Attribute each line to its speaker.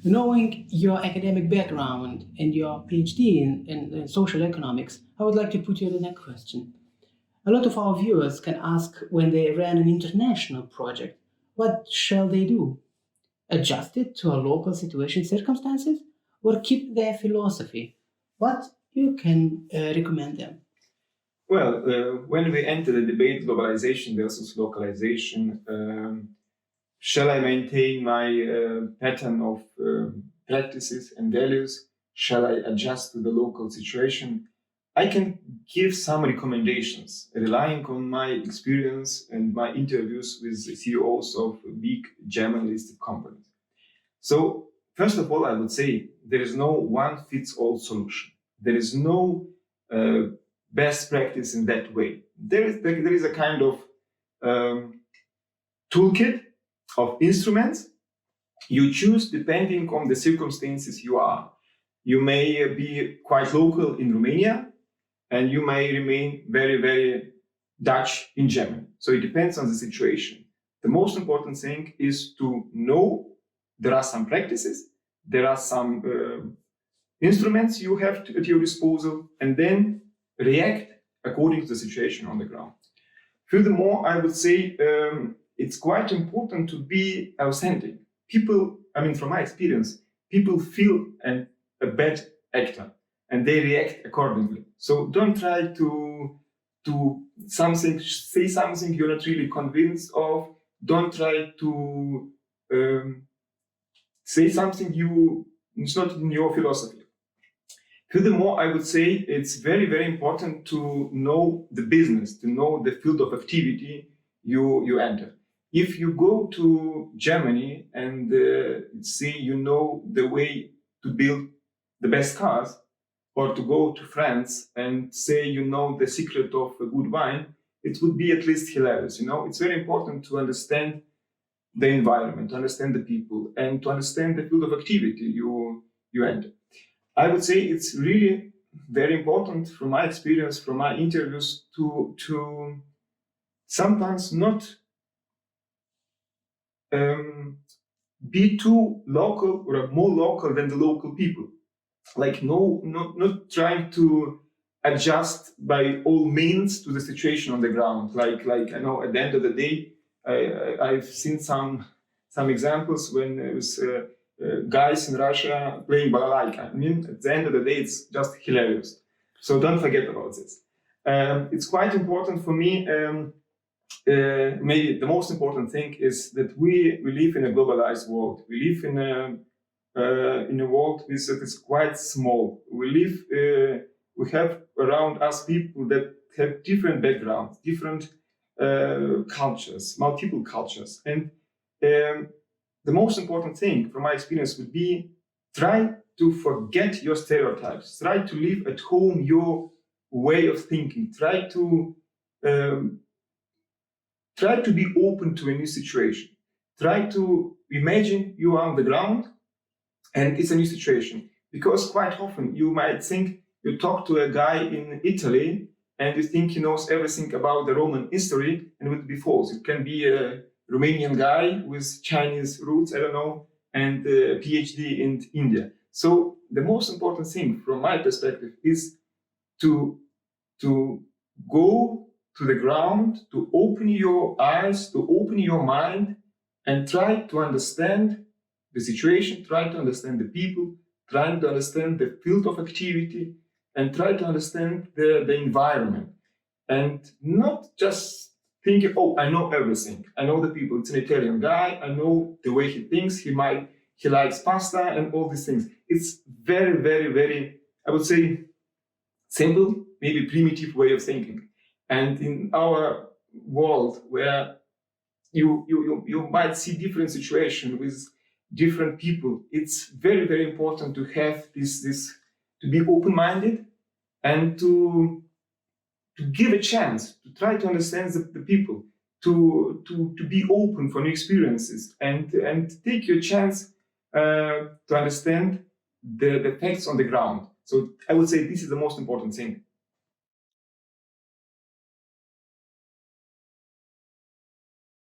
Speaker 1: Knowing your academic background and your PhD in social economics, I would like to put you the next question. A lot of our viewers can ask when they run an international project, what shall they do? Adjust it to a local situation circumstances or keep their philosophy? What you can recommend them?
Speaker 2: Well, when we enter the debate globalization versus localization, shall I maintain my pattern of practices and values? Shall I adjust to the local situation? I can give some recommendations relying on my experience and my interviews with CEOs of big German listed companies. So, first of all, I would say there is no one fits all solution. There is no best practice in that way. There is a kind of toolkit of instruments you choose depending on the circumstances you are. You may be quite local in Romania, and you may remain very, very Dutch in Germany. So it depends on the situation. The most important thing is to know there are some practices, there are some instruments you have at your disposal, and then react according to the situation on the ground. Furthermore, I would say it's quite important to be authentic. People, from my experience, people feel a bad actor and they react accordingly. So don't try to say something you're not really convinced of. Don't try to say something it's not in your philosophy. Furthermore, I would say it's very, very important to know the business, to know the field of activity you enter. If you go to Germany and say you know the way to build the best cars, or to go to France and say you know the secret of a good wine, it would be at least hilarious. It's very important to understand the environment, to understand the people, and to understand the field of activity you enter. I would say it's really very important from my experience, from my interviews, to sometimes not be too local or more local than the local people. Like not trying to adjust by all means to the situation on the ground. Like I know at the end of the day, I've seen some examples when it was guys in Russia playing balalaika. At the end of the day, it's just hilarious. So don't forget about this. It's quite important for me. Maybe the most important thing is that we live in a globalized world. We live in a world that is quite small. We have around us people that have different backgrounds, different cultures, multiple cultures. And the most important thing from my experience would be try to forget your stereotypes, try to live at home your way of thinking, try to be open to a new situation, try to imagine you are on the ground and it's a new situation. Because quite often you might think you talk to a guy in Italy and you think he knows everything about the Roman history, and it would be false. It can be a Romanian guy with Chinese roots, I don't know, and a PhD in India. So the most important thing from my perspective is to go to the ground, to open your eyes, to open your mind, and try to understand the situation, try to understand the people, trying to understand the field of activity, and try to understand the environment. And not just thinking, oh, I know everything. I know the people. It's an Italian guy. I know the way he thinks. He likes pasta and all these things. It's very, very, very, I would say, simple, maybe primitive way of thinking. And in our world where you might see different situations with different people, it's very, very important to have this to be open-minded and to give a chance, to try to understand the people, to be open for new experiences and take your chance to understand the facts on the ground. So I would say this is the most important thing.